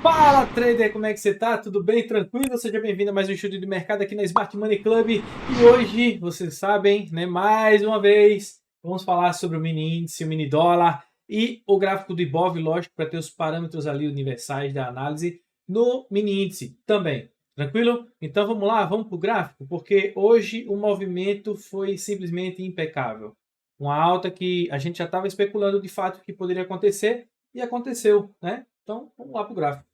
Fala, trader, como é que você tá? Tudo bem? Tranquilo? Seja bem-vindo a mais um estudo de mercado aqui na Smart Money Club. E hoje, vocês sabem, né, mais uma vez, vamos falar sobre o mini índice, o mini dólar e o gráfico do Ibov, lógico, para ter os parâmetros ali universais da análise no mini índice também. Tranquilo? Então vamos lá, vamos para o gráfico, porque hoje o movimento foi simplesmente impecável. Uma alta que a gente já estava especulando de fato que poderia acontecer e aconteceu, né? Então vamos lá para o gráfico.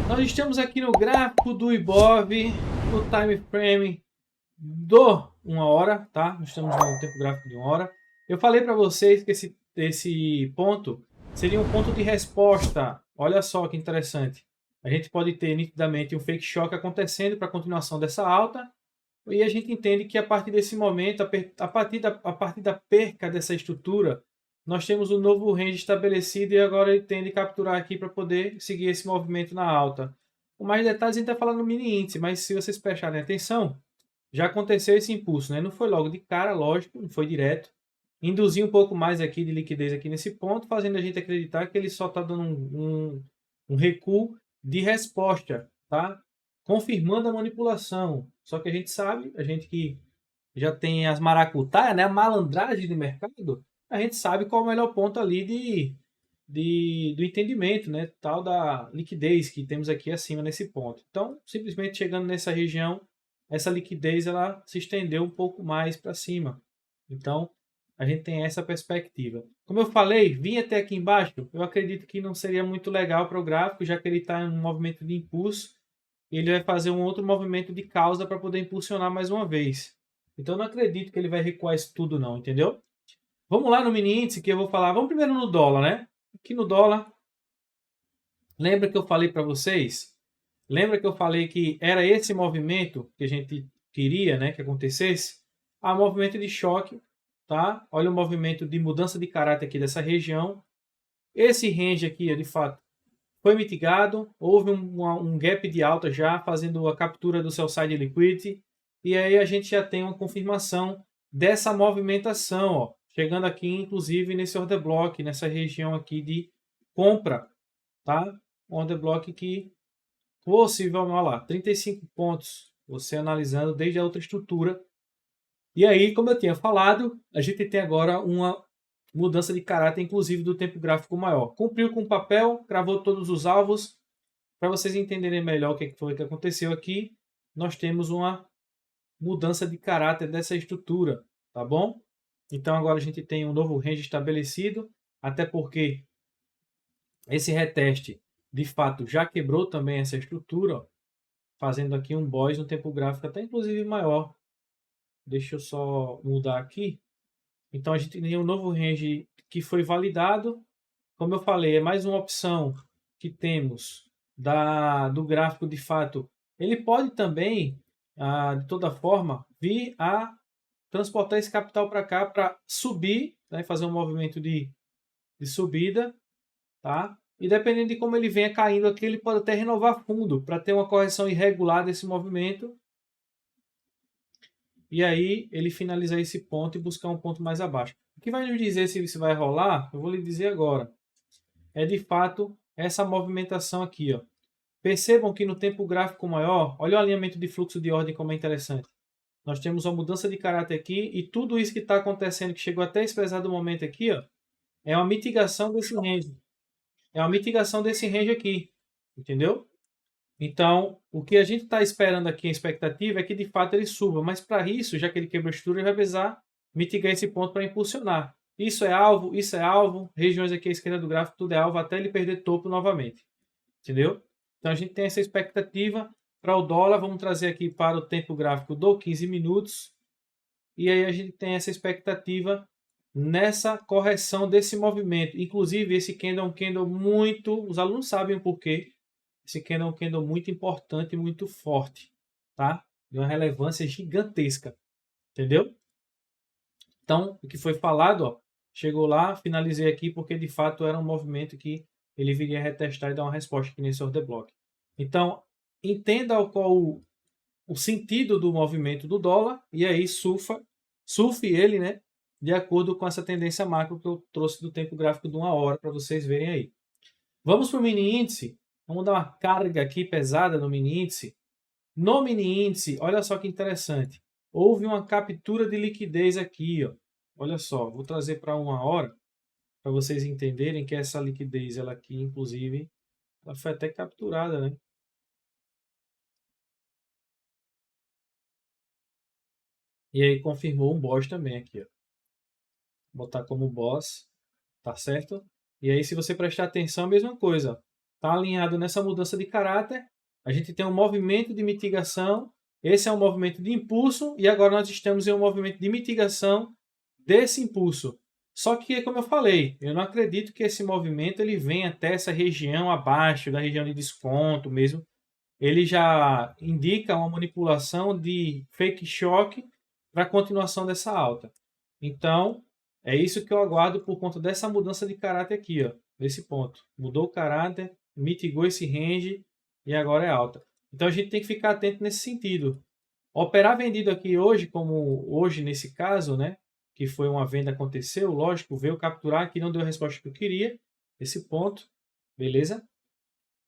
Nós estamos aqui no gráfico do Ibov, no time frame do 1 hora, tá? Nós estamos no tempo gráfico de 1 hora. Eu falei para vocês que esse ponto seria um ponto de resposta. Olha só que interessante. A gente pode ter nitidamente um fake shock acontecendo para a continuação dessa alta. E a gente entende que a partir desse momento, a partir da perca dessa estrutura, nós temos um novo range estabelecido e agora ele tende a capturar aqui para poder seguir esse movimento na alta. Com mais detalhes a gente está falando no mini índice, mas se vocês prestarem atenção, já aconteceu esse impulso, né? Não foi logo de cara, lógico, não foi direto. Induziu um pouco mais aqui de liquidez aqui nesse ponto, fazendo a gente acreditar que ele só está dando um recuo de resposta, tá? Confirmando a manipulação. Só que a gente sabe, a gente que já tem as maracutaias, né? A malandragem de mercado, a gente sabe qual é o melhor ponto ali do entendimento, né? Tal da liquidez que temos aqui acima nesse ponto. Então, simplesmente chegando nessa região, essa liquidez ela se estendeu um pouco mais para cima. Então, a gente tem essa perspectiva. Como eu falei, vim até aqui embaixo, eu acredito que não seria muito legal para o gráfico, já que ele está em um movimento de impulso, e ele vai fazer um outro movimento de causa para poder impulsionar mais uma vez. Então, eu não acredito que ele vai recuar isso tudo não, entendeu? Vamos lá no mini índice que eu vou falar. Vamos primeiro no dólar, né? Aqui no dólar, lembra que eu falei para vocês? Lembra que eu falei que era esse movimento que a gente queria, né, que acontecesse? Ah, movimento de choque, tá? Olha o movimento de mudança de caráter aqui dessa região. Esse range aqui, de fato, foi mitigado. Houve um gap de alta já, fazendo a captura do sell side liquidity. E aí a gente já tem uma confirmação dessa movimentação, ó, chegando aqui, inclusive, nesse order block, nessa região aqui de compra, tá? Um order block que possivelmente, olha lá, 35 pontos, você analisando desde a outra estrutura. E aí, como eu tinha falado, a gente tem agora uma mudança de caráter, inclusive do tempo gráfico maior. Cumpriu com o papel, cravou todos os alvos. Para vocês entenderem melhor o que foi que aconteceu aqui, nós temos uma mudança de caráter dessa estrutura, tá bom? Então agora a gente tem um novo range estabelecido, até porque esse reteste, de fato, já quebrou também essa estrutura, ó, fazendo aqui um boss no tempo gráfico até inclusive maior. Deixa eu só mudar aqui. Então a gente tem um novo range que foi validado. Como eu falei, é mais uma opção que temos do gráfico de fato. Ele pode também, de toda forma, vir a transportar esse capital para cá para subir, né, fazer um movimento de subida, tá? E dependendo de como ele venha caindo aqui, ele pode até renovar fundo para ter uma correção irregular desse movimento. E aí ele finalizar esse ponto e buscar um ponto mais abaixo. O que vai nos dizer se isso vai rolar, eu vou lhe dizer agora. É de fato essa movimentação aqui, ó. Percebam que no tempo gráfico maior, olha o alinhamento de fluxo de ordem como é interessante. Nós temos uma mudança de caráter aqui e tudo isso que está acontecendo, que chegou até esse pesado momento aqui, ó, é uma mitigação desse range. É uma mitigação desse range aqui, entendeu? Então, o que a gente está esperando aqui, a expectativa é que de fato ele suba, mas para isso, já que ele quebrou a estrutura, ele vai precisar mitigar esse ponto para impulsionar. Isso é alvo, regiões aqui à esquerda do gráfico, tudo é alvo até ele perder topo novamente, entendeu? Então a gente tem essa expectativa para o dólar, vamos trazer aqui para o tempo gráfico do 15 minutos, e aí a gente tem essa expectativa nessa correção desse movimento. Inclusive, esse candle é um candle muito, os alunos sabem o porquê, esse candle é um candle muito importante e muito forte, tá? De uma relevância gigantesca, entendeu? Então, o que foi falado, ó, chegou lá, finalizei aqui porque de fato era um movimento que ele viria retestar e dar uma resposta aqui nesse order block. Então, entenda qual o sentido do movimento do dólar e aí surfa surfe ele, né, de acordo com essa tendência macro que eu trouxe do tempo gráfico de 1 hora para vocês verem aí. Vamos para o mini índice. Vamos dar uma carga aqui pesada no mini índice. No mini índice, olha só que interessante. Houve uma captura de liquidez aqui, ó. Olha só, vou trazer para 1 hora para vocês entenderem que essa liquidez, ela aqui, inclusive, ela foi até capturada, né? E aí confirmou um boss também aqui, ó. Vou botar como boss, tá certo? E aí, se você prestar atenção, a mesma coisa. Tá alinhado nessa mudança de caráter. A gente tem um movimento de mitigação. Esse é um movimento de impulso. E agora nós estamos em um movimento de mitigação desse impulso. Só que, como eu falei, eu não acredito que esse movimento ele venha até essa região abaixo, da região de desconto mesmo. Ele já indica uma manipulação de fake shock para a continuação dessa alta. Então, é isso que eu aguardo por conta dessa mudança de caráter aqui, ó, nesse ponto. Mudou o caráter, mitigou esse range e agora é alta. Então a gente tem que ficar atento nesse sentido. Operar vendido aqui hoje, como hoje nesse caso, né, que foi uma venda aconteceu, lógico, veio capturar que não deu a resposta que eu queria, esse ponto, beleza?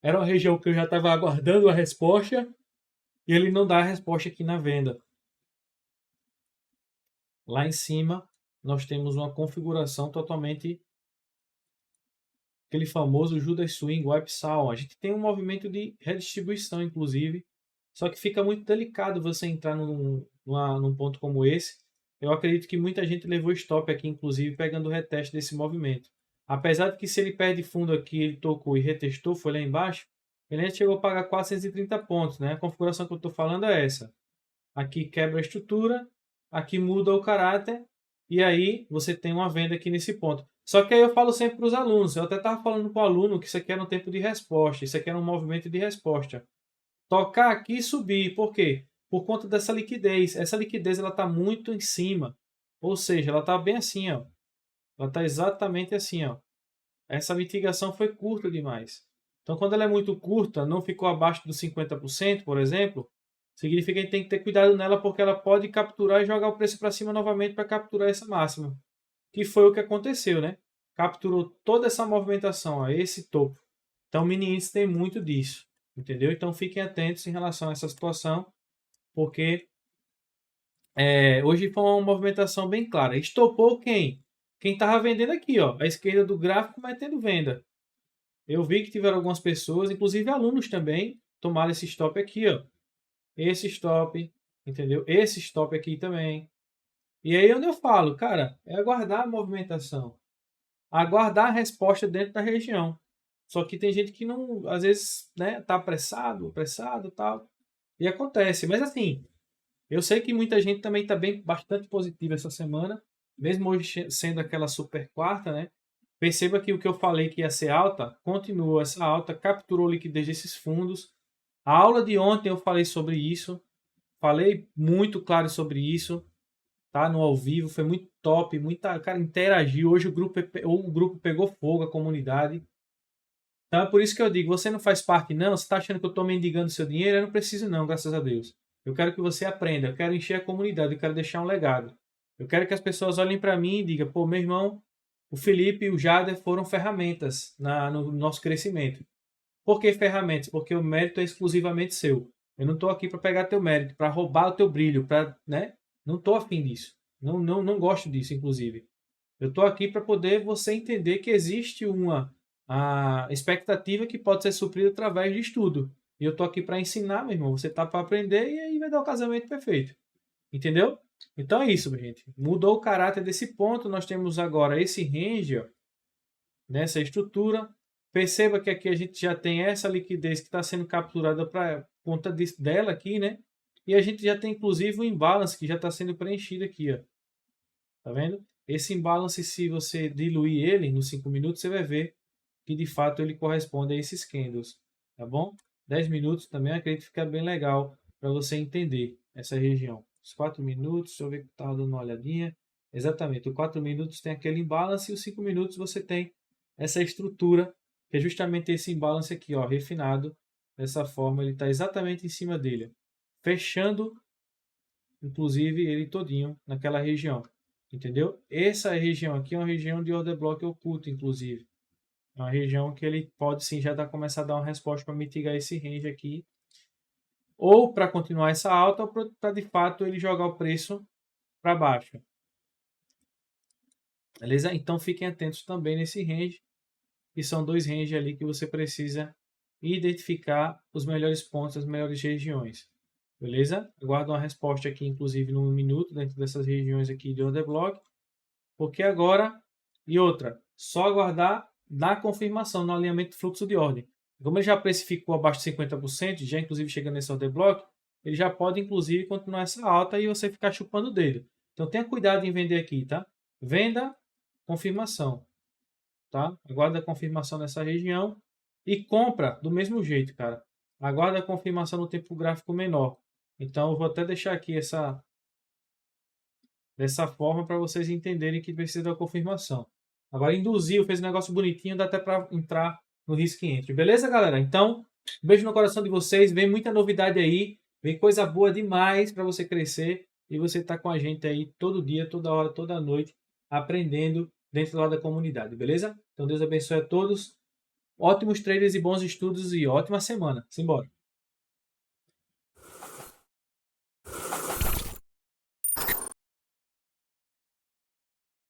Era uma região que eu já estava aguardando a resposta e ele não dá a resposta aqui na venda. Lá em cima, nós temos uma configuração totalmente aquele famoso Judas Swing, Wipe Sal. A gente tem um movimento de redistribuição, inclusive, só que fica muito delicado você entrar num ponto como esse. Eu acredito que muita gente levou stop aqui, inclusive, pegando o reteste desse movimento. Apesar de que se ele perde fundo aqui, ele tocou e retestou, foi lá embaixo, ele ainda chegou a pagar 430 pontos, né? A configuração que eu estou falando é essa. Aqui quebra a estrutura, aqui muda o caráter, e aí você tem uma venda aqui nesse ponto. Só que aí eu falo sempre para os alunos, eu até estava falando com o aluno que isso aqui era um tempo de resposta, isso aqui era um movimento de resposta. Tocar aqui e subir, por quê? Por conta dessa liquidez. Essa liquidez ela está muito em cima, ou seja, ela está bem assim, ó. Ela está exatamente assim, ó. Essa mitigação foi curta demais. Então, quando ela é muito curta, não ficou abaixo dos 50%, por exemplo, significa que a gente tem que ter cuidado nela porque ela pode capturar e jogar o preço para cima novamente para capturar essa máxima. Que foi o que aconteceu, né? Capturou toda essa movimentação, ó, esse topo. Então, o mini índice tem muito disso, entendeu? Então, fiquem atentos em relação a essa situação, porque hoje foi uma movimentação bem clara. Estopou quem? Quem estava vendendo aqui, ó, à esquerda do gráfico, metendo venda. Eu vi que tiveram algumas pessoas, inclusive alunos também, tomaram esse stop aqui, ó. Esse stop, entendeu? Esse stop aqui também. E aí onde eu falo, cara, é aguardar a movimentação. Aguardar a resposta dentro da região. Só que tem gente que não, às vezes, né, tá apressado e tal. E acontece. Mas assim, eu sei que muita gente também está bem, bastante positiva essa semana. Mesmo hoje sendo aquela super quarta, né? Perceba que o que eu falei que ia ser alta, continua essa alta, capturou liquidez desses fundos. A aula de ontem eu falei sobre isso, falei muito claro sobre isso, tá? No ao vivo, foi muito top, muita cara interagiu. Hoje o grupo pegou fogo, a comunidade. Então é por isso que eu digo, você não faz parte não, você está achando que eu estou mendigando seu dinheiro? Eu não preciso não, graças a Deus. Eu quero que você aprenda, eu quero encher a comunidade, eu quero deixar um legado. Eu quero que as pessoas olhem para mim e digam, pô, meu irmão, o Felipe e o Jader foram ferramentas no nosso crescimento. Por que ferramentas? Porque o mérito é exclusivamente seu. Eu não estou aqui para pegar teu mérito, para roubar o teu brilho, para, né? Não estou afim disso. Não gosto disso, inclusive. Eu estou aqui para poder você entender que existe uma expectativa que pode ser suprida através de estudo. E eu estou aqui para ensinar, meu irmão. Você está para aprender e aí vai dar o casamento perfeito. Entendeu? Então é isso, gente. Mudou o caráter desse ponto. Nós temos agora esse range, ó, nessa estrutura. Perceba que aqui a gente já tem essa liquidez que está sendo capturada para conta dela aqui, né? E a gente já tem inclusive um imbalance que já está sendo preenchido aqui, ó. Tá vendo? Esse imbalance, se você diluir ele nos 5 minutos, você vai ver que de fato ele corresponde a esses candles, tá bom? 10 minutos também acredito que fica bem legal para você entender essa região. Os 4 minutos, deixa eu ver que estava dando uma olhadinha. Exatamente, os 4 minutos tem aquele imbalance e os 5 minutos você tem essa estrutura, que é justamente esse imbalance aqui, ó, refinado. Dessa forma, ele está exatamente em cima dele, fechando inclusive ele todinho naquela região, entendeu? Essa região aqui é uma região de order block oculto, inclusive. É uma região que ele pode sim já começar a dar uma resposta para mitigar esse range aqui, ou para continuar essa alta, ou para de fato ele jogar o preço para baixo. Beleza? Então fiquem atentos também nesse range, que são dois ranges ali que você precisa identificar os melhores pontos, as melhores regiões. Beleza? Aguardo uma resposta aqui, inclusive, no 1 minuto, dentro dessas regiões aqui de order block. Porque agora, e outra, só aguardar na confirmação, no alinhamento de fluxo de ordem. Como ele já precificou abaixo de 50%, já inclusive chegando nesse order block, ele já pode, inclusive, continuar essa alta e você ficar chupando o dedo. Então, tenha cuidado em vender aqui, tá? Venda, confirmação, tá? Aguarda a confirmação nessa região e compra do mesmo jeito, cara. Aguarda a confirmação no tempo gráfico menor. Então, eu vou até deixar aqui dessa forma para vocês entenderem que precisa da confirmação. Agora, induziu, fez um negócio bonitinho, dá até para entrar no risco entry. Beleza, galera? Então, um beijo no coração de vocês. Vem muita novidade aí. Vem coisa boa demais para você crescer. E você tá com a gente aí todo dia, toda hora, toda noite, aprendendo dentro lá da comunidade. Beleza? Então, Deus abençoe a todos. Ótimos traders e bons estudos e ótima semana. Simbora!